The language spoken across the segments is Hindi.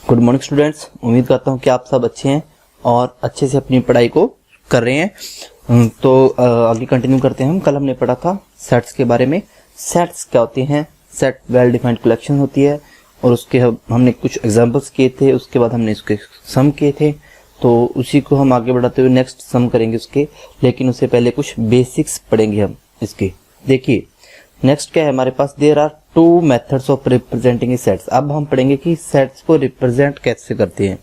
गुड मॉर्निंग स्टूडेंट्स, उम्मीद करता हूँ कि आप सब अच्छे हैं और अच्छे से अपनी पढ़ाई को कर रहे हैं। तो आगे कंटिन्यू करते हैं। हम कल हमने पढ़ा था सेट्स के बारे में। सेट्स क्या होते हैं? सेट वेल डिफाइंड कलेक्शन होती है और उसके हमने कुछ एग्जांपल्स किए थे, उसके बाद हमने इसके सम किए थे। तो उसी को हम आगे बढ़ाते हुए नेक्स्ट सम करेंगे उसके, लेकिन उससे पहले कुछ बेसिक्स पढ़ेंगे हम इसके। देखिए नेक्स्ट क्या है हमारे पास, there are two methods of representing sets. अब हम पढ़ेंगे कि सेट्स को रिप्रेजेंट कैसे करते हैं।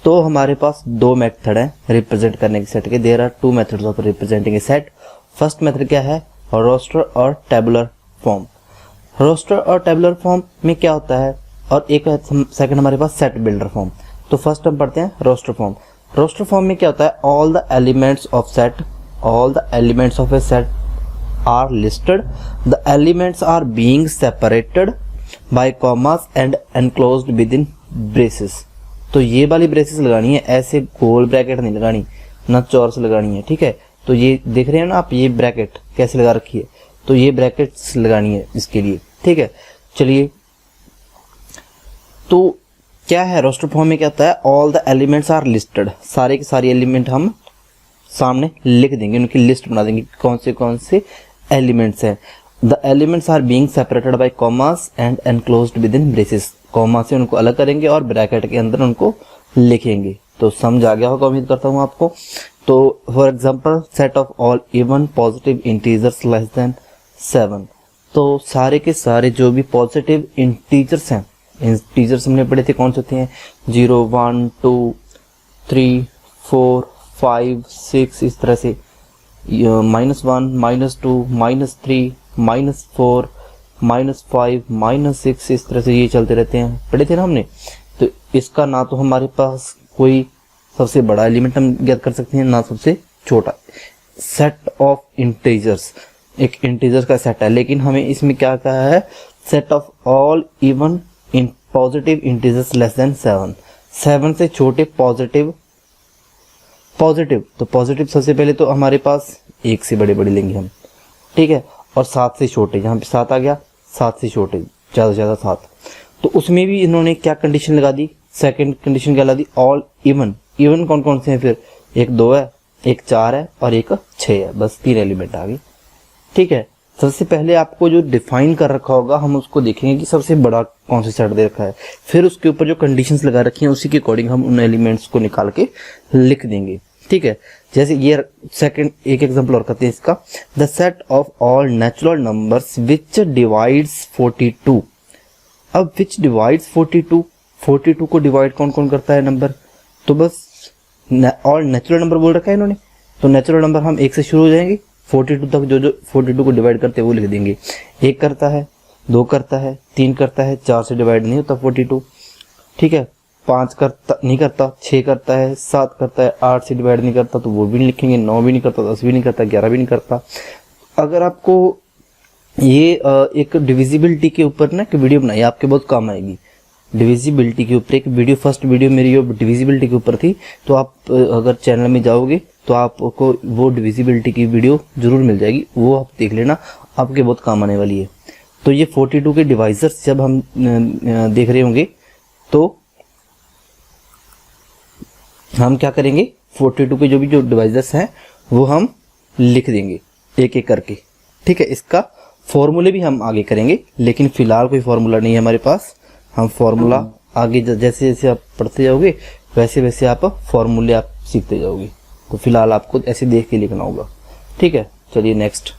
तो हमारे पास दो मेथड है रिप्रेजेंट करने के सेट के। There are two methods of representing a set. First method क्या है? रोस्टर और टेबुलर फॉर्म। रोस्टर और टेबुलर फॉर्म में क्या होता है, और एक सेकंड हमारे पास सेट बिल्डर फॉर्म। तो फर्स्ट हम पढ़ते हैं रोस्टर फॉर्म। रोस्टर फॉर्म में क्या होता है? All the elements of set, all the elements of A set are listed, the elements are being separated by commas and enclosed within braces। तो ये वाली ब्रेसेस लगानी है, ऐसे गोल ब्रैकेट नहीं लगानी, ना चौरस लगानी है, ठीक है। तो ये देख रहे हैं ना आप, ये ब्रैकेट कैसे लगा रखी है, तो ये ब्रैकेट्स लगानी है इसके लिए, ठीक है। चलिए, तो क्या है रोस्टर फॉर्म में क्या होता है? All the elements are listed, सारे के सारे एलिमेंट हम सामने लिख देंगे, उनकी लिस्ट बना देंगे कौन से एलिमेंट्स हैं। The elements are being separated by commas and enclosed within braces. Comma से उनको अलग करेंगे और ब्रैकेट के अंदर उनको लिखेंगे। तो समझ आ गया होगा उम्मीद करता हूँ आपको। तो for example set of all even positive integers less than 7। तो सारे के सारे जो भी पॉजिटिव इंटीजर्स हैं, इंटीजर्स हमने पढ़े थे कौन से होते हैं? 0, 1, 2, 3, 4, 5, 6, इस तरह से -1, -2, -3, -4, -5, -6, इस तरह से ये चलते रहते हैं, पढ़े थे ना हमने। तो इसका ना तो हमारे पास कोई सबसे बड़ा एलिमेंट हम ज्ञात कर सकते हैं, ना सबसे छोटा। सेट ऑफ इंटीजर्स, एक इंटीजर का सेट है, लेकिन हमें इसमें क्या कहा है? Set of all even in positive integers less than 7। 7 से छोटे पॉजिटिव। तो पॉजिटिव सबसे पहले तो हमारे पास 1 से बड़े लेंगे हम, ठीक है। और 7 से छोटे, यहाँ पे 7 आ गया, 7 से छोटे ज्यादा से ज्यादा 7। तो उसमें भी इन्होंने क्या कंडीशन लगा दी? सेकंड कंडीशन क्या लगा दी? All even. इवन कौन कौन से हैं फिर? एक 2 है, एक 4 है और एक 6 है, बस 3 एलिमेंट आ गए, ठीक है। सबसे पहले आपको जो डिफाइन कर रखा होगा हम उसको देखेंगे कि सबसे बड़ा कौन सा सेट दे रखा है, फिर उसके ऊपर जो कंडीशंस लगा रखी हैं उसी के अकॉर्डिंग हम उन एलिमेंट्स को निकाल के लिख देंगे, ठीक है। जैसे ये सेकंड एक एग्जांपल और करते हैं इसका। The set of all natural numbers which divides 42। अब विच डिवाइड्स 42 को डिवाइड कौन कौन करता है नंबर? तो बस ऑल नेचुरल नंबर बोल रखा है इन्होंने, तो नेचुरल नंबर हम 1 से शुरू हो जाएंगे, 42 तक जो 42 को डिवाइड करते हैं वो लिख देंगे। 1 करता है, 2 करता है, 3 करता है, 4 से डिवाइड नहीं होता 42, ठीक है। 5 करता नहीं करता, 6 करता है, 7 करता है, 8 से डिवाइड नहीं करता तो वो भी नहीं लिखेंगे, 9 भी नहीं करता, 10 भी नहीं करता, 11 भी नहीं करता। अगर आपको ये एक डिविजिबिलिटी के ऊपर ना एक वीडियो बनाई, आपके बहुत काम आएगी। डिविजिबिलिटी के ऊपर एक वीडियो, फर्स्ट वीडियो मेरी डिविजिबिलिटी के ऊपर थी, तो आप अगर चैनल में जाओगे तो आपको वो डिविजिबिलिटी की वीडियो जरूर मिल जाएगी, वो आप देख लेना, आपके बहुत काम आने वाली है। तो ये 42 के डिवाइजर्स जब हम देख रहे होंगे तो हम क्या करेंगे? 42 के जो डिवाइजर्स हैं वो हम लिख देंगे एक एक करके, ठीक है। इसका फॉर्मूले भी हम आगे करेंगे, लेकिन फिलहाल कोई फॉर्मूला नहीं है हमारे पास। हम फॉर्मूला आगे जैसे जैसे आप पढ़ते जाओगे वैसे वैसे आप फॉर्मूले आप सीखते जाओगे। तो फिलहाल आपको ऐसे देख के लिखना होगा, ठीक है। चलिए नेक्स्ट।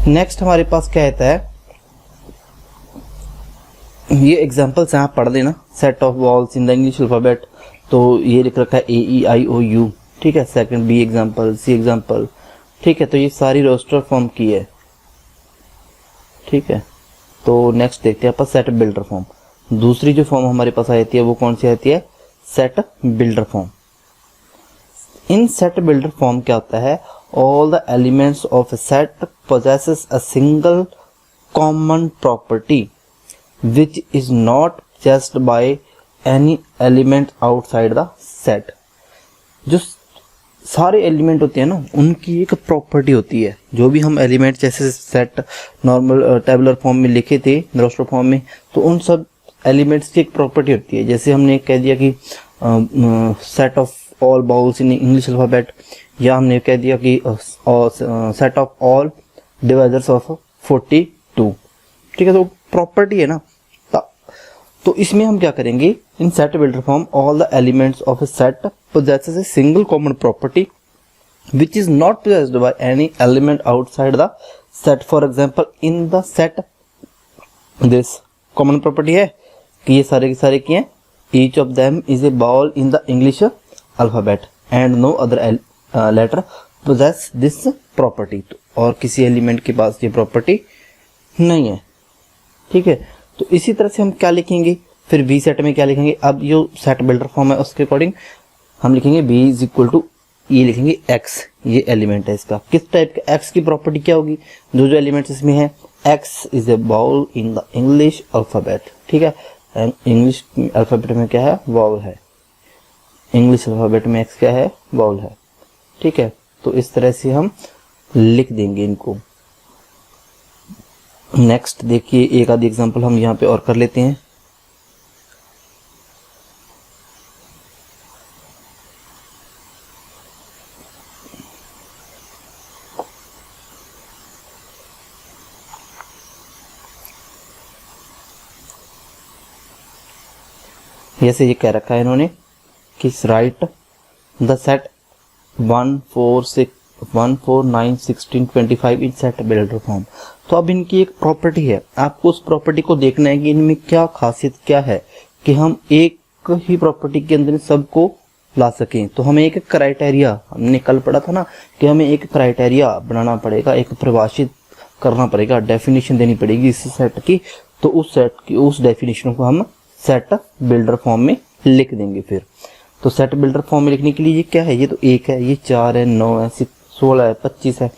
नेक्स्ट हमारे पास क्या रहता है? ये एग्जांपल्स आप पढ़ देना। Set of walls in the English alphabet, तो ये लिख रखा है AEIOU, ठीक है। Second B example, C example, ठीक है। तो ये सारी रोस्टर फॉर्म की है, ठीक है। तो नेक्स्ट देखते हैं अपन सेट बिल्डर फॉर्म। दूसरी जो फॉर्म हमारे पास आती है वो कौन सी आती है? Set builder form. इन सेट बिल्डर फॉर्म क्या होता है? All the elements of A set possesses a single common property which is not possessed by any element outside the set। जो सारे एलिमेंट होते हैं ना, उनकी एक प्रॉपर्टी होती है। जो भी हम एलिमेंट जैसे सेट नॉर्मल टेबुलर फॉर्म में लिखे थे, रोस्टर फॉर्म में, तो उन सब एलिमेंट्स की एक प्रॉपर्टी होती है। जैसे हमने कह दिया कि set of all bowls in English alphabet, या हमने कह दिया कि set of all divisors of 42, ठीक है। तो प्रॉपर्टी है ना। तो इसमें हम क्या करेंगे, इन set builder form all the elements of A set possesses a single common property which is not possessed by any element outside the set. For example, in the set this common property है कि ये सारे के सारे क्या हैं, each of them is a vowel in the English alphabet and no other letter possess this property. और किसी एलिमेंट के पास ये प्रॉपर्टी नहीं है, ठीक है। तो इसी तरह से हम क्या लिखेंगे, फिर बी सेट में क्या लिखेंगे। अब जो सेट बिल्डर फॉर्म है उसके अकॉर्डिंग हम लिखेंगे बी इज इक्वल टू, ये लिखेंगे एक्स, ये एलिमेंट है इसका। किस टाइप का, एक्स की प्रॉपर्टी क्या होगी, जो जो एलिमेंट्स इसमें है, x is A vowel in the English alphabet, ठीक है। इंग्लिश अल्फाबेट में क्या है, वावल है। इंग्लिश अल्फाबेट में एक्स क्या है, वावल है, ठीक है। तो इस तरह से हम लिख देंगे इनको। नेक्स्ट देखिए, एक आधी एग्जांपल हम यहाँ पे और कर लेते हैं। जैसे ये कह रखा है इन्होंने कि right the set 1 4 6 1 4 9 16 25 in set builder form. तो अब इनकी एक प्रॉपर्टी है, आपको उस प्रॉपर्टी को देखना है कि इनमें क्या खासियत क्या है कि हम एक ही प्रॉपर्टी के अंदर सबको ला सकें। तो हमें एक क्राइटेरिया, हमने कल पढ़ा था ना कि हमें एक क्राइटेरिया बनाना पड़ेगा, एक परिभाषित करना पड़ेगा, डेफिनेशन देनी पड़ेगी इस सेट की। तो उस सेट की उस डेफिनेशन को हम सेट बिल्डर फॉर्म में लिख देंगे। फिर तो सेट बिल्डर फॉर्म में लिखने के लिए ये क्या है, ये तो 1 है, ये 4 है, 9 है, 16 है, 25 है,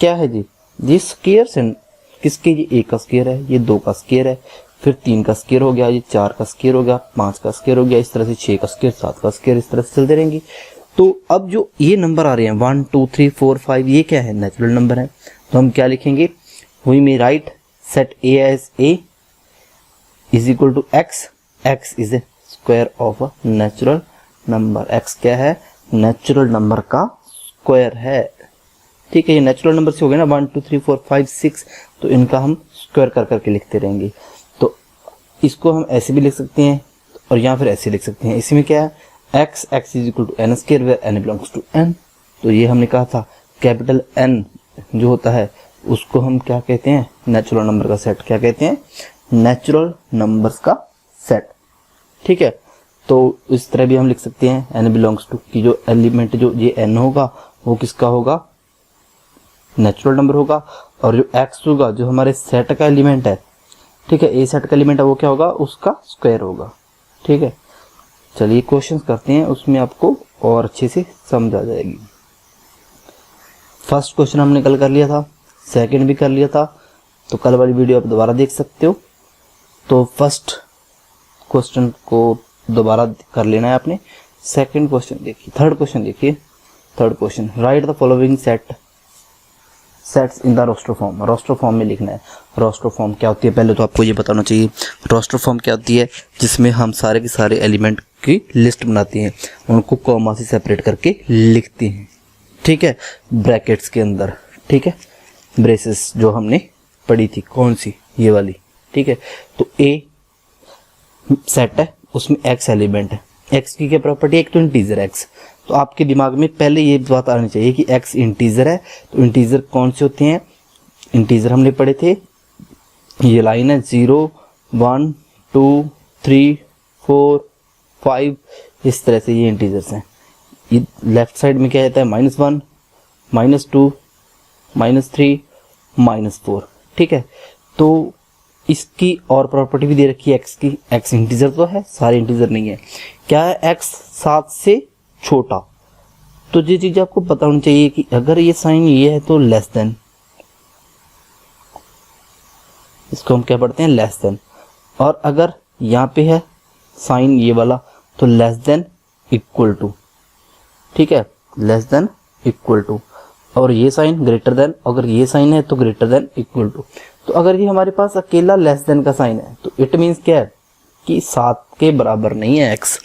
क्या है जी, ये स्क्वायर्स हैं। किसके, ये 1 का स्क्वायर है, ये 2 का स्क्वायर है, फिर 3 का स्क्वायर हो गया, ये 4 का स्क्वायर हो गया, 5 का स्क्वायर हो गया, इस तरह से 6 का स्क्वायर, 7 का स्क्वायर, इस तरह से चलते रहेंगे। तो अब जो ये नंबर आ रहे हैं 1 2 3 4 5, ये क्या है, नेचुरल नंबर है। तो हम क्या लिखेंगे, we may write set A as A is equal to X, X is a square of a natural number. X क्या है, नेचुरल नंबर का स्क्वायर है, ठीक है। ये नेचुरल नंबर से हो गए ना 1 2 3 4 5 6, तो इनका हम स्क्वायर कर करके लिखते रहेंगे। तो इसको हम ऐसे भी लिख सकते हैं और यहाँ फिर ऐसे लिख सकते हैं। इसमें क्या है, X X is equal to N square where N belongs to N. तो ये हमने कहा था कैपिटल एन जो होता है उसको हम क्या कहते हैं, नेचुरल नंबर का सेट। क्या कहते हैं, नेचुरल नंबर्स का सेट, ठीक है। तो इस तरह भी हम लिख सकते हैं एन बिलोंग्स टू की जो एलिमेंट जो ये एन होगा वो किसका होगा, नेचुरल नंबर होगा। और जो एक्स होगा जो हमारे सेट का एलिमेंट है, ठीक है, ए सेट का एलिमेंट है, वो क्या होगा, उसका स्क्वायर होगा, ठीक है। चलिए क्वेश्चंस करते हैं, उसमें आपको और अच्छे से समझ आ जाएगी। फर्स्ट क्वेश्चन हमने कल कर लिया था, सेकंड भी कर लिया था, तो कल वाली वीडियो आप दोबारा देख सकते हो। तो फर्स्ट क्वेश्चन को दोबारा कर लेना है आपने। सेकंड क्वेश्चन देखिए, थर्ड क्वेश्चन देखिए। Third question, write the following sets in the roster form. Roster form में लिखना है। रोस्टर फॉर्म क्या होती है, पहले तो आपको ये बताना चाहिए। रोस्टर फॉर्म क्या होती है, जिसमें हम सारे के सारे एलिमेंट की लिस्ट बनाते हैं, उनको कॉमा से सेपरेट करके लिखते हैं, ठीक है, ब्रैकेट्स के अंदर, ठीक है। ब्रेसेस जो हमने पढ़ी थी, कौन सी, ये वाली, ठीक है। तो ए सेट है, उसमें एक्स एलिमेंट है। एक्स की क्या प्रॉपर्टी है, एक तो इंटीजर एक्स। तो आपके दिमाग में पहले ये बात आनी चाहिए कि एक्स इंटीजर है। तो इंटीजर कौन से होते हैं, इंटीजर हमने पढ़े थे, ये लाइन है 0 1 2 3 4 5, इस तरह से ये इंटीजर्स हैं। ये लेफ्ट साइड में क्या रहता है, -1 -2 -3 -4, ठीक है। तो इसकी और प्रॉपर्टी भी दे रखी है एक्स की। एक्स इंटीजर तो है, सारे इंटीजर नहीं है। क्या है, एक्स 7 से छोटा। तो ये चीज आपको पता होनी चाहिए कि अगर ये साइन ये है तो लेस देन, इसको हम क्या पढ़ते हैं, लेस देन। और अगर यहाँ पे है साइन ये वाला तो लेस देन इक्वल टू, ठीक है। लेस देन इक्वल टू, और ये साइन ग्रेटर देन, अगर ये साइन है तो ग्रेटर देन इक्वल टू। तो अगर ये हमारे पास अकेला लेस देन का साइन है तो इट मीन्स क्या है कि 7 के बराबर नहीं है x,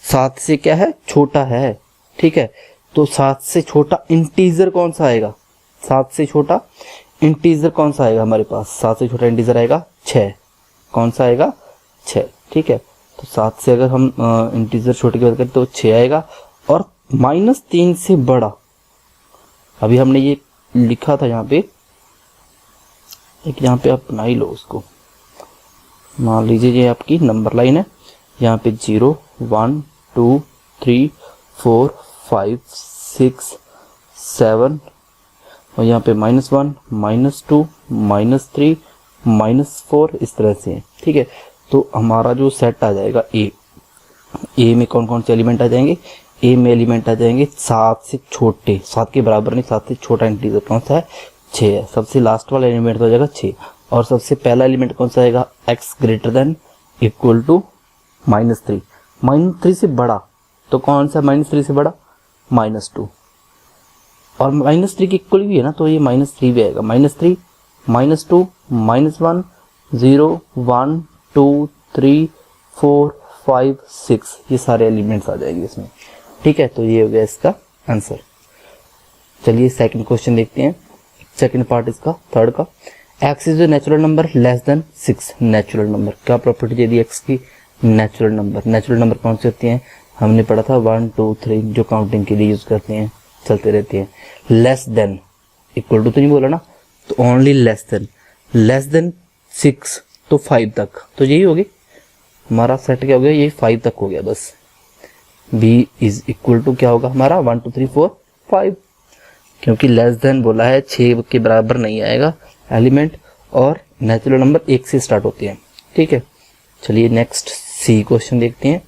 7 से क्या है छोटा है। ठीक है, तो 7 से छोटा इंटीजर कौन सा आएगा, 7 से छोटा इंटीजर कौन सा आएगा हमारे पास, 7 से छोटा इंटीजर आएगा 6। कौन सा आएगा 6। ठीक है, तो 7 से अगर हम इंटीजर छोटे की बात करें तो 6 आएगा। और -3 से बड़ा, अभी हमने ये लिखा था यहाँ पे, एक यहाँ पे आप बना ही लो उसको, मान लीजिए ये आपकी नंबर लाइन है, यहाँ पे 0 1 2 3 4 5 6 7 और यहाँ पे -1 -2 -3 -4 इस तरह से है। ठीक है, तो हमारा जो सेट आ जाएगा ए में कौन कौन से एलिमेंट आ जाएंगे, ए में एलिमेंट आ जाएंगे 7 से छोटे, 7 के बराबर नहीं, 7 से छोटा इंटीजर कौन सा है 6 है। सबसे लास्ट वाला एलिमेंट हो जाएगा 6, और सबसे पहला एलिमेंट कौन सा आएगा x greater than equal to -3। -3 से बड़ा तो कौन सा, -3 से बड़ा -2, और -3 के इक्वल भी है ना, तो ये -3 भी आएगा। -3 -2 -1 0 1 2 3 4 5 6 ये सारे एलिमेंट्स आ जाएंगे इसमें। ठीक है, तो ये हो गया इसका आंसर। चलिए सेकंड क्वेश्चन देखते हैं, सेकंड पार्ट इसका थर्ड का। x is a natural number less than 6, natural number क्या प्रॉपर्टी दे दी x की, नेचुरल नंबर। नेचुरल नंबर कौन से होते हैं, हमने पढ़ा था 1 2 3 जो काउंटिंग के लिए यूज करते हैं, चलते रहते हैं। लेस देन इक्वल टू तो नहीं बोला ना, तो ओनली लेस देन 6 तो 5 तक, तो यही होगी हमारा सेट, क्या हो गया ये 5 तक हो गया बस। b इज इक्वल टू क्या होगा हमारा 1 2 3 4 5, क्योंकि लेस देन बोला है 6 के बराबर नहीं आएगा एलिमेंट, और नेचुरल नंबर 1 से स्टार्ट होते हैं। ठीक है, चलिए नेक्स्ट सी क्वेश्चन देखते हैं।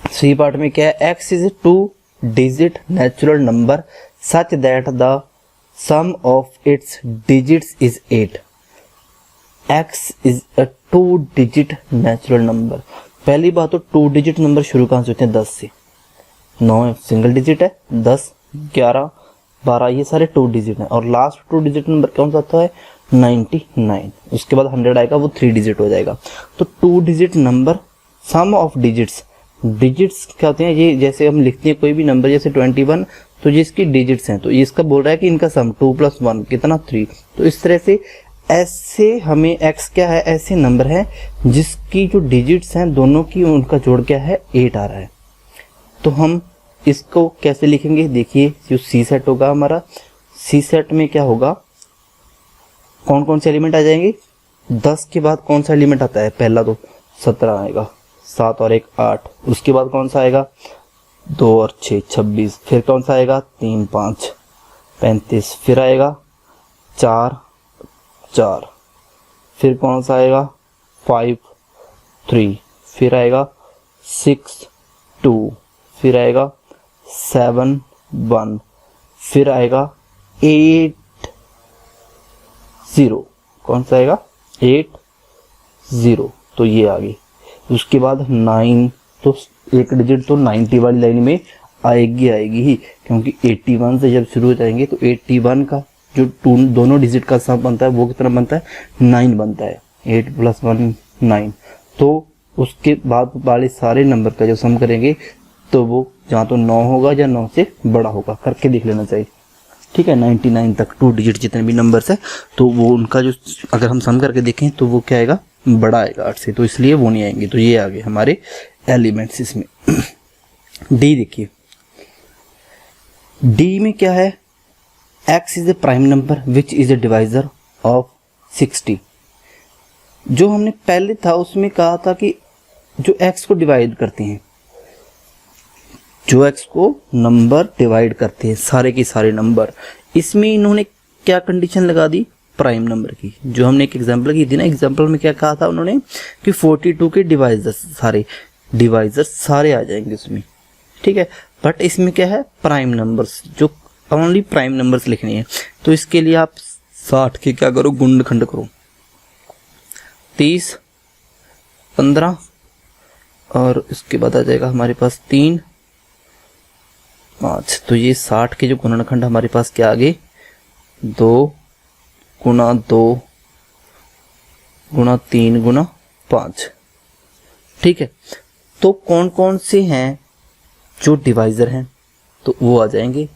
सी पार्ट में क्या है, x is 2 digit natural number such that the sum of its digits is 8। x is a 2 digit natural number. पहली बात तो 2 डिजिट नंबर शुरू कहां से होते हैं, 10 से। 9 सिंगल डिजिट है, 10 11 12 ये सारे 2 डिजिट हैं, और लास्ट 2 डिजिट नंबर कौन सा होता है 99। उसके बाद 100 आएगा, वो 3 डिजिट हो जाएगा। तो 2 digit number sum of digits, digits क्या होते हैं, ये जैसे हम लिखते हैं कोई भी नंबर जैसे 21 तो जिसकी डिजिट्स हैं, तो इसका बोल रहा है कि इनका सम 2 + 1 कितना 3। तो इस तरह से ऐसे हमें x क्या है, ऐसे नंबर है जिसकी जो डिजिट्स हैं दोनों की उनका जोड़ क्या है 8 आ रहा है। तो हम इसको कैसे लिखेंगे, देखिए जो सी सेट होगा हमारा, सी सेट में क्या होगा, कौन कौन से एलिमेंट आ जाएंगे, 10 के बाद कौन सा एलिमेंट आता है, पहला तो 17 आएगा, 7 और 1 8, उसके बाद कौन सा आएगा 2 और 6 26, फिर कौन सा आएगा 3 5 35, फिर आएगा 4 4, फिर कौन सा आएगा 5 3, फिर आएगा 6 2, फिर आएगा 7 1, फिर आएगा 8 0, कौन सा आएगा 8 0, तो ये आ गई। उसके बाद 9, तो एक डिजिट तो 90 वाली लाइन में आएगी ही, क्योंकि 81 से जब शुरू हो जाएंगे तो 81 का जो दोनों डिजिट का सम बनता है वो कितना बनता है 9 बनता है, 8 + 1 9। तो उसके बाद वाले सारे नंबर का जो सम करेंगे तो वो जहाँ तो 9 होगा या 9 से बड़ा होगा, करके देख लेना चाहिए। ठीक है, 99 तक 2 डिजिट जितने भी नंबर्स है तो वो उनका जो अगर हम सम करके देखें तो वो क्या आएगा बड़ा आएगा 8 से, तो इसलिए वो नहीं आएंगे। तो ये आ गए हमारे एलिमेंट्स इसमें। डी देखिए, डी में क्या है, x is a prime number which is a divisor of 60। जो हमने पहले था उसमें कहा था कि जो x को डिवाइड करते हैं, जो x को नंबर डिवाइड करते हैं सारे के सारे नंबर, इसमें इन्होंने क्या कंडीशन लगा दी प्राइम नंबर की। जो हमने एक एग्जांपल की थी ना, एग्जांपल में क्या कहा था उन्होंने कि 42 के डिवाइजर सारे आ जाएंगे उसमें। ठीक है, बट इसमें क्या है प्राइम नंबर्स, जो ओनली प्राइम नंबर्स लिखनी है। तो इसके लिए आप 60 के क्या करो गुणनखंड करो, 30 15 और इसके बाद आ जाएगा हमारे पास 3 5। तो ये 60 के जो गुणनखंड हमारे पास क्या आ गए, 2 गुणा 2 गुणा 3 गुणा 5। ठीक है, तो कौन कौन से हैं जो डिवाइजर हैं, तो वो आ जाएंगे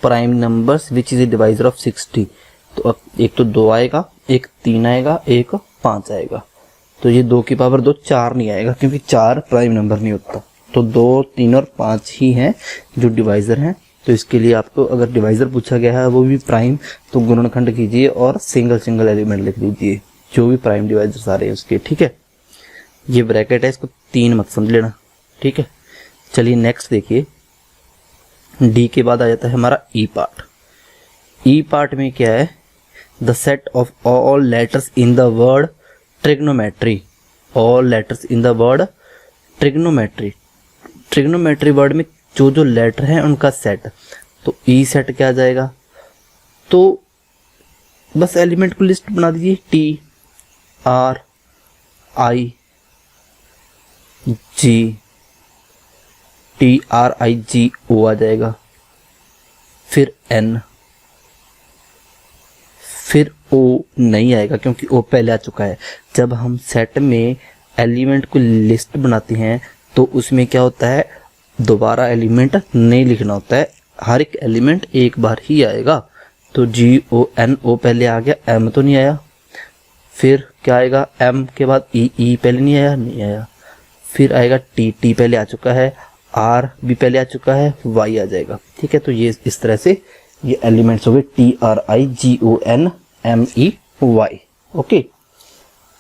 prime numbers which is a divisor of 60। तो अब एक तो 2 आएगा, एक 3 आएगा, एक 5 आएगा। तो ये 2 की पावर 2 4 नहीं आएगा, क्योंकि 4 प्राइम नंबर नहीं होता। तो 2, 3 और 5 ही हैं जो डिवाइजर हैं। तो इसके लिए आपको अगर डिवाइजर पूछा गया है वो भी प्राइम, तो गुणनखंड कीजिए और सिंगल सिंगल एलिमेंट लिख दीजिए जो भी प्राइम डिवाइजर सारे हैं उसके। ठीक है, ये ब्रैकेट है, इसको 3 मत समझ लेना। ठीक है, चलिए नेक्स्ट देखिए। डी के बाद आ जाता है हमारा ई पार्ट। ई पार्ट में क्या है, the set of all letters in the word trigonometry. All letters in the word trigonometry. Trigonometry word में जो जो लेटर हैं उनका सेट। तो ई सेट क्या आ जाएगा, तो बस एलिमेंट को लिस्ट बना दीजिए, T R I G, T R I G O आ जाएगा, फिर एन, फिर ओ नहीं आएगा क्योंकि ओ पहले आ चुका है। जब हम सेट में एलिमेंट को लिस्ट बनाते हैं तो उसमें क्या होता है, दोबारा एलिमेंट नहीं लिखना होता है, हर एक एलिमेंट एक बार ही आएगा। तो जी ओ एन ओ पहले आ गया, एम तो नहीं आया। फिर क्या आएगा, एम के बाद ई, ई पहले नहीं आया, नहीं आया। फिर आएगा टी, टी पहले आ चुका है, आर भी पहले आ चुका है, वाई आ जाएगा। ठीक है, तो ये इस तरह से ये एलिमेंट्स हो गए T R I G O N M E Y. Okay,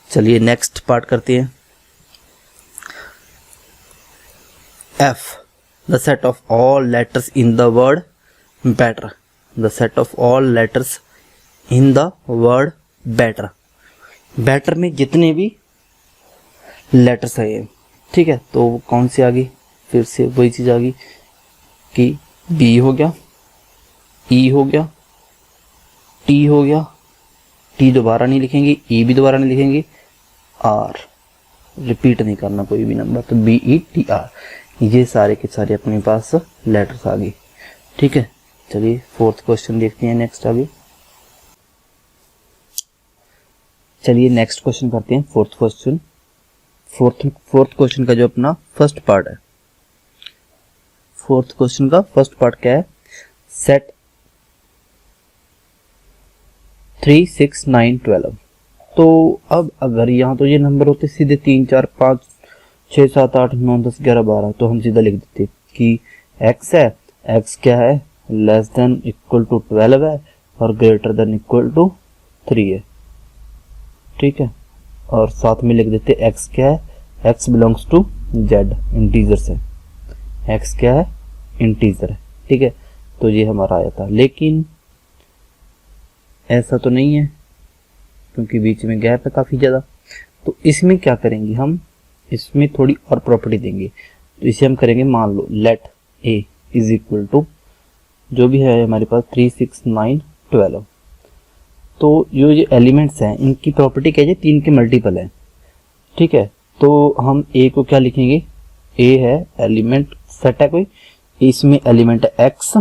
चलिए नेक्स्ट पार्ट करते हैं। F, the set of all letters in the word better. The set of all letters in the word better. Better में जितने भी लेटर्स है, ठीक है, तो कौन सी आ गई, फिर से वही चीज आ गई कि बी हो गया, ई हो गया, टी हो गया, टी दोबारा नहीं लिखेंगे, ई भी दोबारा नहीं लिखेंगे, आर रिपीट नहीं करना कोई भी नंबर, तो बी ई टी आर, ये सारे के सारे अपने पास लेटर्स आ गए। ठीक है, चलिए फोर्थ क्वेश्चन देखते हैं नेक्स्ट आगे। चलिए नेक्स्ट क्वेश्चन करते हैं, फोर्थ क्वेश्चन। फोर्थ क्वेश्चन का जो अपना फर्स्ट पार्ट है, फोर्थ क्वेश्चन का फर्स्ट पार्ट क्या है, सेट 3, 6, 9, 12। तो अब अगर यहाँ तो ये नंबर होते सीधे 3, 4, 5, 6, 7, 8, 9, 10, 11, 12, तो हम सीधा लिख देते कि x है, x क्या है, लेस देन इक्वल टू 12 है और ग्रेटर देन इक्वल टू 3 है। ठीक है, और साथ में लिख देते x क्या है, x belongs to z, integer से, x क्या है, इंटीजर है। ठीक है, तो ये हमारा आया था, लेकिन ऐसा तो नहीं है क्योंकि बीच में गैप है काफी ज्यादा। तो इसमें क्या करेंगे हम, इसमें थोड़ी और प्रॉपर्टी देंगे। तो इसे हम करेंगे, मान लो let a is equal to जो भी है हमारे पास 3, 6, 9, 12। तो ये एलिमेंट्स हैं इनकी प्रॉपर्टी क्या है, 3 के मल्टीपल है। ठीक है, तो हम a को क्या लिखेंगे, a है एलिमेंट सेट है कोई, इसमें एलिमेंट है x,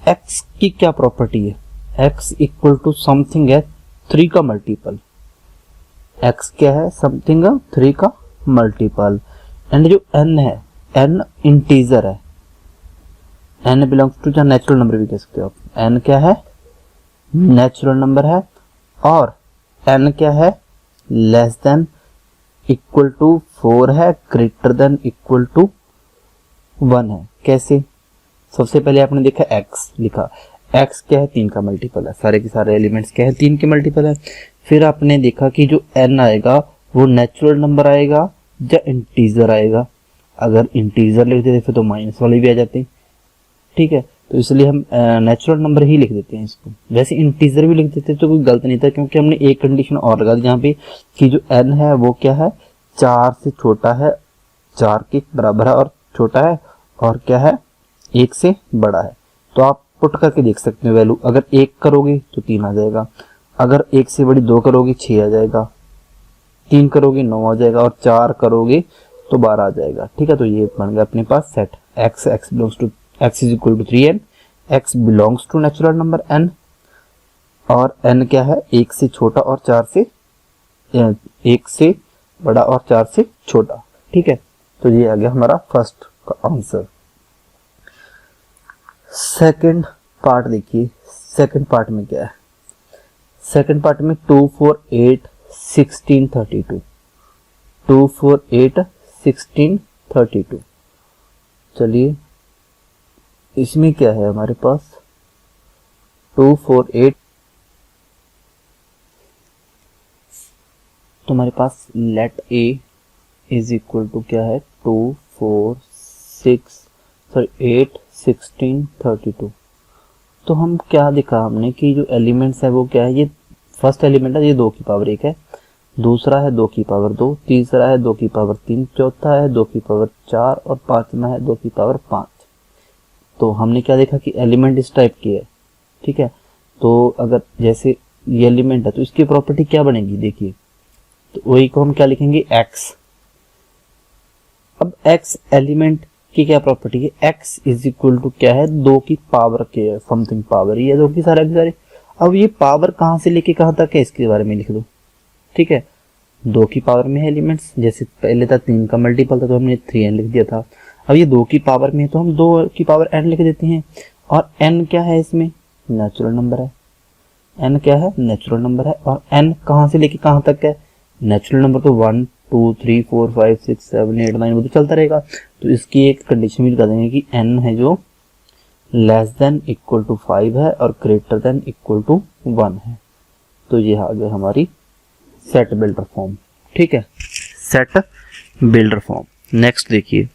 x की क्या प्रॉपर्टी है, x इक्वल टू समथिंग है 3 का मल्टीपल, x क्या है, समथिंग 3 का मल्टीपल। एंड जो n है, n इंटीजर है, n बिलोंग्स टू, या नेचुरल नंबर भी कह सकते हो आप, n क्या है, नेचुरल नंबर है, और n क्या है, लेस देन इक्वल टू 4 है, ग्रेटर देन इक्वल टू 1 है। कैसे, सबसे पहले आपने देखा x लिखा, x क्या है, 3 का मल्टीपल है, सारे के सारे एलिमेंट्स क्या है, 3 के मल्टीपल है। फिर आपने देखा कि जो n आएगा वो नेचुरल नंबर आएगा या इंटीजर आएगा। अगर इंटीजर लिख देते फिर तो माइनस वाले भी आ जाते हैं। ठीक है, तो इसलिए हम नेचुरल नंबर ही लिख देते हैं इसको। वैसे इंटीजर भी लिख देते तो कोई गलत नहीं था, क्योंकि हमने एक कंडीशन और लगा दी यहाँ पे कि जो n है वो क्या है, 4 से छोटा है, 4 के बराबर है और छोटा है, और क्या है, 1 से बड़ा है। तो आप पुट करके देख सकते हो वैल्यू, अगर 1 करोगे तो 3 आ जाएगा, अगर 1 से बड़ी 2 करोगे 6 आ जाएगा, 3 करोगे 9 आ जाएगा, और 4 करोगे तो 12 आ जाएगा। ठीक है, तो ये बन गया अपने पास set x, x belongs to x is equal to 3n, x belongs to natural number n, और n क्या है, 1 से छोटा और 4 से 1 से बड़ा और 4 से छोटा। ठीक है, तो ये आ गया हमारा फर्स्ट का आंसर। सेकंड पार्ट देखिए, सेकंड पार्ट में क्या है, सेकंड पार्ट में 2 4 8 16 32, 2 4 8 16 32। चलिए इसमें क्या है हमारे पास, 2 4 8, तो हमारे पास let a is equal to क्या है, 2 4 8 16 32। तो हम क्या देखा हमने कि जो एलिमेंट्स है वो क्या है, ये फर्स्ट एलिमेंट है, ये 2 की पावर 1 है, दूसरा है 2 की पावर 2, तीसरा है 2 की पावर 3, चौथा है 2 की पावर 4 और पांचवा है 2 की पावर 5। तो हमने क्या देखा कि एलिमेंट इस टाइप की है। ठीक है, तो अगर जैसे ये एलिमेंट है तो इसकी प्रॉपर्टी क्या बनेगी, देखिए, तो वही को हम क्या लिखेंगे, x। अब x एलिमेंट की क्या प्रॉपर्टी है, x इज इक्वल टू क्या है, 2 की पावर के समथिंग पावर, ये 2 की सारे। अब ये पावर कहां से लेके कहां तक है इसके बारे में लिख दो। ठीक है, 2 की पावर में है एलिमेंट्स, जैसे पहले था 3 का मल्टीपल था तो हमने 3n लिख दिया था। अब ये 2 की पावर में है तो हम 2 की पावर n लिख देते हैं, और n क्या है इसमें, नेचुरल नंबर है। n क्या है, नेचुरल नंबर है, और n कहां से लेके कहां तक है, नेचुरल नंबर तो 1 2 3 4 5 6 7 8 9 वो तो चलता रहेगा। तो इसकी एक कंडीशन भी लगा देंगे कि n है जो लेस देन इक्वल टू 5 है और ग्रेटर देन इक्वल टू 1 है। तो ये आ गया हमारी सेट बिल्डर फॉर्म। ठीक है, सेट बिल्डर फॉर्म। नेक्स्ट देखिए,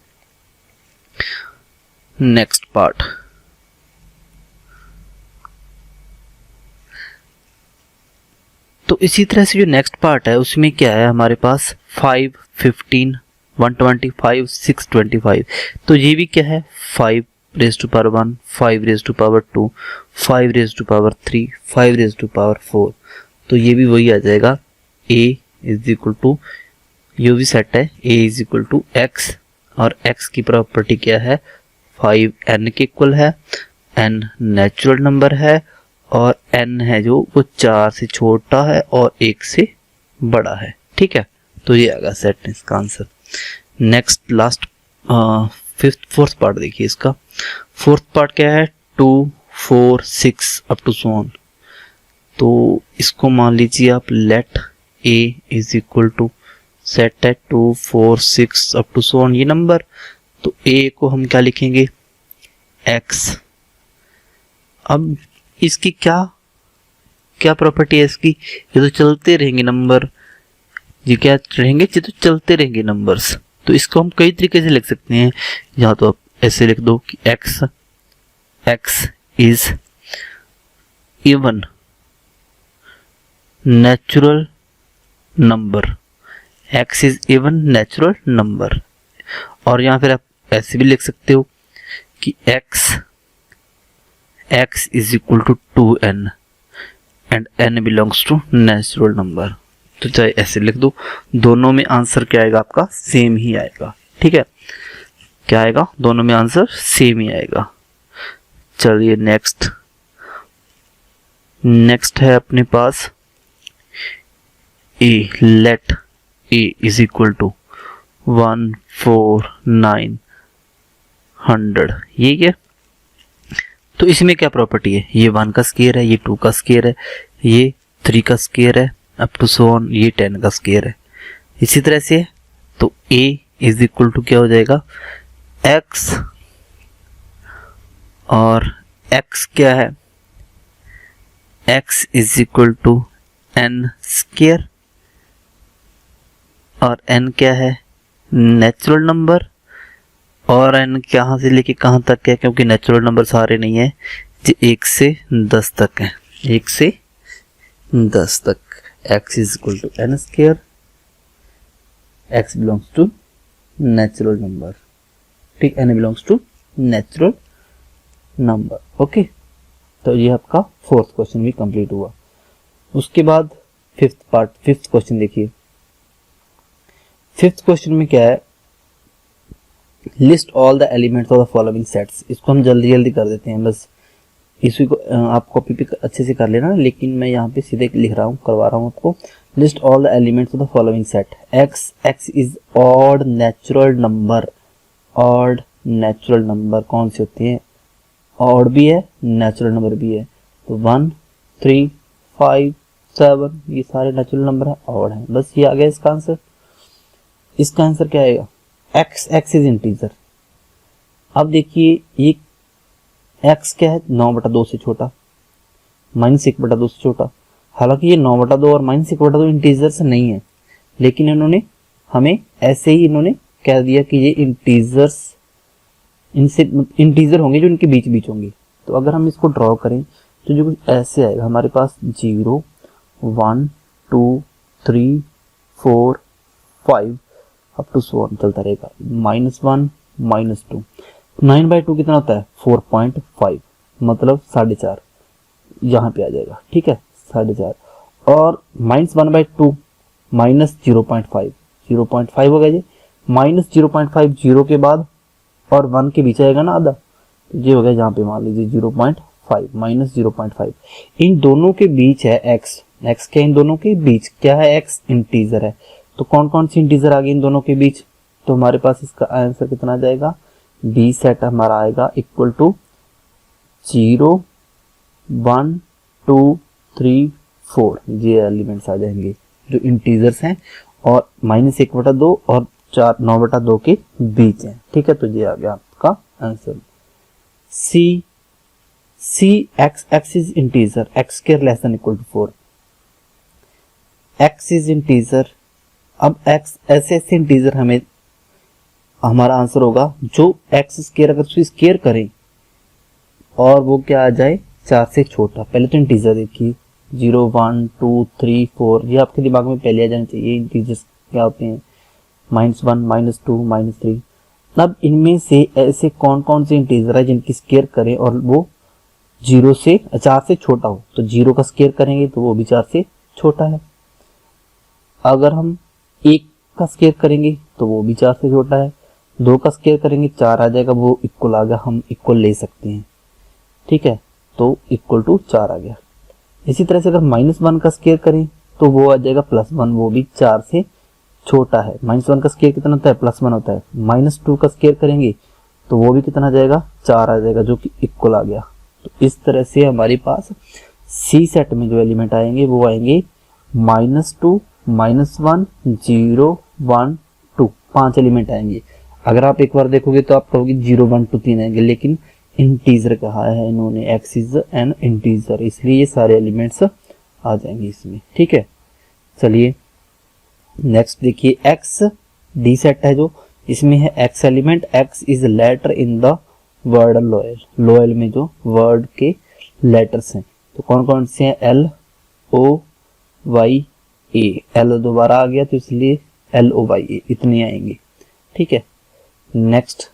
नेक्स्ट पार्ट, तो इसी तरह से जो नेक्स्ट पार्ट है उसमें क्या है हमारे पास 5 15 125 625। तो ये भी क्या है, 5 raise to power 1, 5 raise to power 2, 5 raise to power 3, 5 raise to power 4। तो ये भी वही आ जाएगा, a इज इक्वल टू, ये भी सेट है, a is equal to x, और x की प्रॉपर्टी क्या है, 5n के इक्वल है, n नेचुरल नंबर है, और n है जो वो 4 से छोटा है और 1 से बड़ा है। ठीक है, तो ये आएगा सेट इसका answer. Next last fourth part देखिए, इसका फोर्थ पार्ट क्या है, 2 4 6 अप टू सो ऑन। तो इसको मान लीजिए आप let a is equal to, set है 2 4 6 अप टू सो ऑन ये नंबर, तो a को हम क्या लिखेंगे, x। अब इसकी क्या प्रॉपर्टी है इसकी, ये तो चलते रहेंगे नंबर, ये क्या रहेंगे, ये तो चलते रहेंगे नंबर्स। तो इसको हम कई तरीके से लिख सकते हैं, या तो आप ऐसे लिख दो कि x is even natural number, x is even natural number. और यहाँ फिर आप ऐसे भी लिख सकते हो कि x is equal to 2n and n belongs to natural number. तो चाहे ऐसे लिख दो, दोनों में आंसर क्या आएगा आपका, सेम ही आएगा। ठीक है, क्या आएगा, दोनों में आंसर सेम ही आएगा। चलिए नेक्स्ट है अपने पास a, let a is equal to 1 4 9 100। ये क्या, तो इसमें क्या प्रॉपर्टी है, ये 1 का स्क्वायर है, ये 2 का स्क्वायर है, ये 3 का स्क्वायर है, अप टू सो ऑन ये 10 का स्क्वायर है। इसी तरह से तो a इज इक्वल टू क्या हो जाएगा, x, और x क्या है, x is equal to n square, और n क्या है, नेचुरल नंबर, और n कहाँ से लेके कहाँ तक है, क्योंकि नेचुरल नंबर सारे नहीं है, जो 1 से 10 तक है, 1 से 10 तक। x is equal to n square, x belongs to natural number. ठीक, n belongs to natural number. Okay, तो ये आपका फोर्थ क्वेश्चन भी कंप्लीट हुआ। उसके बाद फिफ्थ क्वेश्चन देखिए। फिफ्थ क्वेश्चन में क्या है, list all the elements of the following sets. इसको हम जल्दी जल्दी कर देते हैं, बस इसी को आप कॉपी पे अच्छे से कर लेना, लेकिन मैं यहाँ पे सीधे लिख रहा हूँ, करवा रहा हूँ आपको। List all the elements of the following set. X is odd natural number. Odd natural number कौन से होते हैं? ऑड भी है, नेचुरल नंबर भी है। तो 1 3 5 7 ये सारे नेचुरल नंबर है, ऑड है। बस ये आ गया इसका आंसर। इसका आंसर क्या आएगा? X is integer. अब देखिए ये एक्स क्या है? 9/2 से छोटा, -1/2 से छोटा। हालांकि ये 9/2 और -1/2 इंटीजर्स नहीं है, लेकिन इन्होंने हमें ऐसे ही इन्होंने कह दिया कि ये इंटीजर्स, इनसे इंटीजर होंगे जो इनके बीच बीच होंगे। तो अगर हम इसको ड्रॉ करें तो जो कुछ ऐसे आएगा हमारे पास 0 1 2 3 4 5 अप टू सो ऑन चलता रहेगा। -1 -2 9/2 कितना होता है? 4.5 मतलब 4.5 यहाँ पे आ जाएगा। ठीक है, 4.5 और -1/2 -0.5 0.5 हो गया जी। -0.5 0 के बाद और 1 के बीच आएगा ना आधा, तो ये हो गया यहाँ पे मान लीजिए 0.5 -0.5। इन दोनों के बीच है एक्स। एक्स क्या इन दोनों के बीच क्या है? एक्स इंटीजर है। तो कौन कौन सी इंटीजर आ गई इन दोनों के बीच? तो हमारे पास इसका आंसर कितना आ जाएगा? बी सेट हमारा आएगा इक्वल टू 0 1 2 3 4। ये एलिमेंट्स आ जाएंगे जो इंटीजर्स हैं और -1/2 और 9/2 के बीच है। ठीक है, तो ये आ गया आपका answer. C x is integer, x के less than equal to 4। X is integer. अब एक्स ऐसे ऐसे इंटीजर हमें हमारा आंसर होगा जो एक्स स्केयर अगर उसकी स्केयर करें और वो क्या आ जाए 4 से छोटा। पहले तो इंटीजर देखिए 0 1 2 3 4 ये आपके दिमाग में पहले आ जाना चाहिए। इंटीजर्स क्या होते हैं? -1 -2 -3। अब इनमें से ऐसे कौन कौन से इंटीजर है जिनकी स्केयर करें और वो 0 से 4 से छोटा हो? तो 0 का स्केयर करेंगे तो वो भी 4 से छोटा है। अगर हम 1 का स्केयर करेंगे तो वो भी 4 से छोटा है। 2 का स्केयर करेंगे 4 आ जाएगा, वो इक्वल आ गया, हम इक्वल ले सकते हैं। ठीक है, तो इक्वल टू 4 आ गया। इसी तरह से अगर -1 का स्केयर करें तो वो आ जाएगा +1, वो भी 4 से छोटा है। -1 का स्केयर कितना होता है? +1 होता है। -2 का स्केयर करेंगे तो वो भी कितना आ जाएगा? 4 आ जाएगा, जो कि इक्वल आ गया। तो इस तरह से हमारे पास सी सेट में जो एलिमेंट आएंगे वो आएंगे -2 -1 0 1 2 5 एलिमेंट आएंगे। अगर आप एक बार देखोगे तो आप कहोगे 0 1 2 3 आएंगे, लेकिन इंटीजर कहा है इन्होंने, एक्स इज एन इंटीजर, इसलिए ये सारे एलिमेंट्स आ जाएंगे इसमें। ठीक है, चलिए नेक्स्ट देखिए एक्स डी सेट है जो इसमें है X element. X is letter in the word loyal. Loyal में जो वर्ड के लेटर्स हैं तो कौन कौन से हैं? एल ओ वाई ए। एल दोबारा आ गया तो इसलिए एल ओ वाई ए इतने आएंगे। ठीक है, next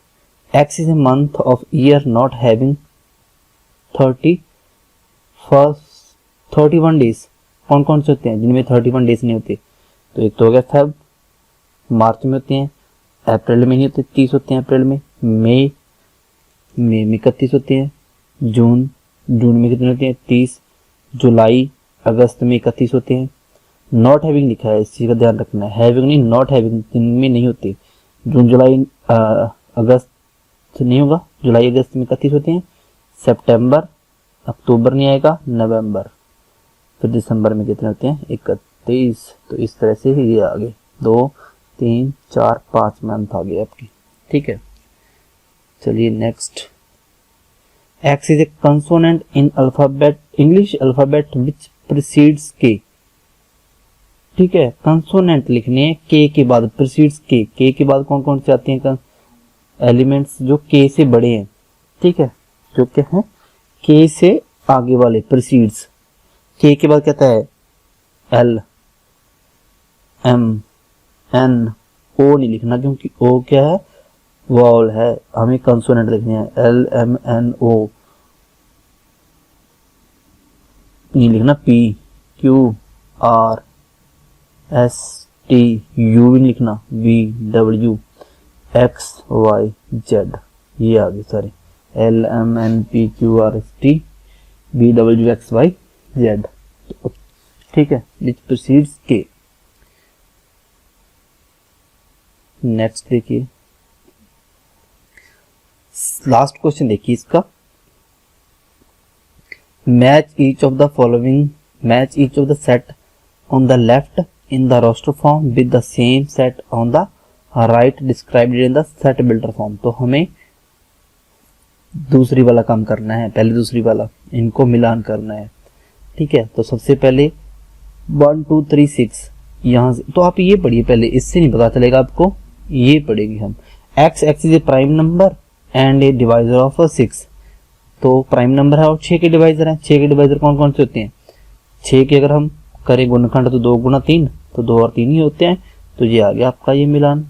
x is a month of year not having 31 days. कौन कौन से होते हैं जिनमें 31 डेज नहीं होते? तो एक तो हो गया फेब, मार्च में होते हैं, अप्रैल में नहीं होते, 30 होते हैं अप्रैल में, मई में 31 होते हैं, जून में कितने होते हैं? 30, जुलाई अगस्त में 31 होते हैं। नॉट हैविंग लिखा है, इस चीज का ध्यान रखना है, हैविंग नहीं नॉट हैविंग, जिनमें नहीं होते। जून जुलाई अगस्त नहीं होगा, जुलाई अगस्त में 31 होते हैं। सितंबर अक्टूबर नहीं आएगा, नवंबर, फिर दिसंबर में कितने होते हैं? 31। तो इस तरह से ये आ गए 2 3 4 5 मंथ आ गए आपकी। ठीक है, चलिए next x is A consonant in alphabet, English alphabet which precedes के। ठीक है, कंसोनेंट लिखने हैं के के बाद, प्रीसीड्स के के बाद कौन कौन से आते हैं एलिमेंट्स जो के से बड़े हैं? ठीक है, जो क्या है के से आगे वाले प्रीसीड्स। के बाद क्या आता है? एल एम एन ओ नहीं लिखना क्योंकि ओ क्या है? वॉवल है, हमें कंसोनेंट लिखने हैं। एल एम एन ओ नहीं लिखना। P Q R S T U भी नहीं लिखना। V W X Y Z, ये आ गए सारे, L M N P Q R S T B W X Y Z, ठीक है, विच प्रोसीड्स के। नेक्स्ट देखिए, लास्ट क्वेश्चन देखिए इसका, match each of the following, match each of the set on the left in the roster form with the same set on the right described in the set builder form. तो हमें दूसरी वाला काम करना है, पहले दूसरी वाला, इनको मिलान करना है, ठीक है। तो सबसे पहले 1 2 3 6 यहाँ से, तो आप ये पढ़िए पहले, इससे नहीं पता चलेगा आपको, ये पढ़ेगी हम, x is a prime number and A divisor of 6। तो प्राइम नंबर है और 6 के डिवाइजर हैं। 6 के डिवाइजर कौन कौन से होते हैं? 6 के अगर हम करें गुणनखंड तो 2 गुणा 3, तो 2 और 3 ही होते हैं। तो ये आ गया आपका ये मिलान,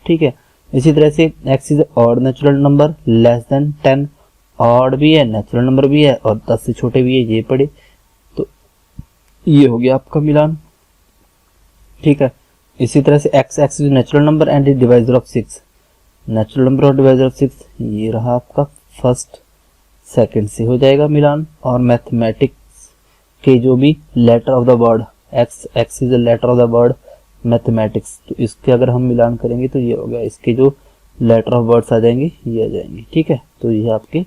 ठीक है। इसी तरह से x is odd natural number less than 10, odd भी है, नेचुरल नंबर भी है और 10 से छोटे भी है, ये पढ़े। तो ये हो गया आपका मिलान, ठीक है। इसी तरह से x is natural number and divisor of 6, natural number और डिवाइजर ऑफ 6, ये रहा आपका फर्स्ट सेकंड से हो जाएगा मिलान। और मैथमेटिक्स के जो भी letter of the word, x is the letter of the word mathematics, तो इसके अगर हम मिलान करेंगे तो ये हो गया, इसके जो लेटर ऑफ वर्ड्स आ जाएंगे ये आ जाएंगे, ठीक है। तो ये आपके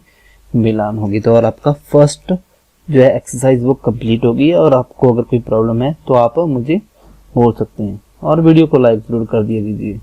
मिलान होगी। तो और आपका फर्स्ट जो है एक्सरसाइज वो कंप्लीट होगी। और आपको अगर कोई प्रॉब्लम है तो आप मुझे बोल सकते हैं, और वीडियो को लाइक जरूर कर दिया दीजिए।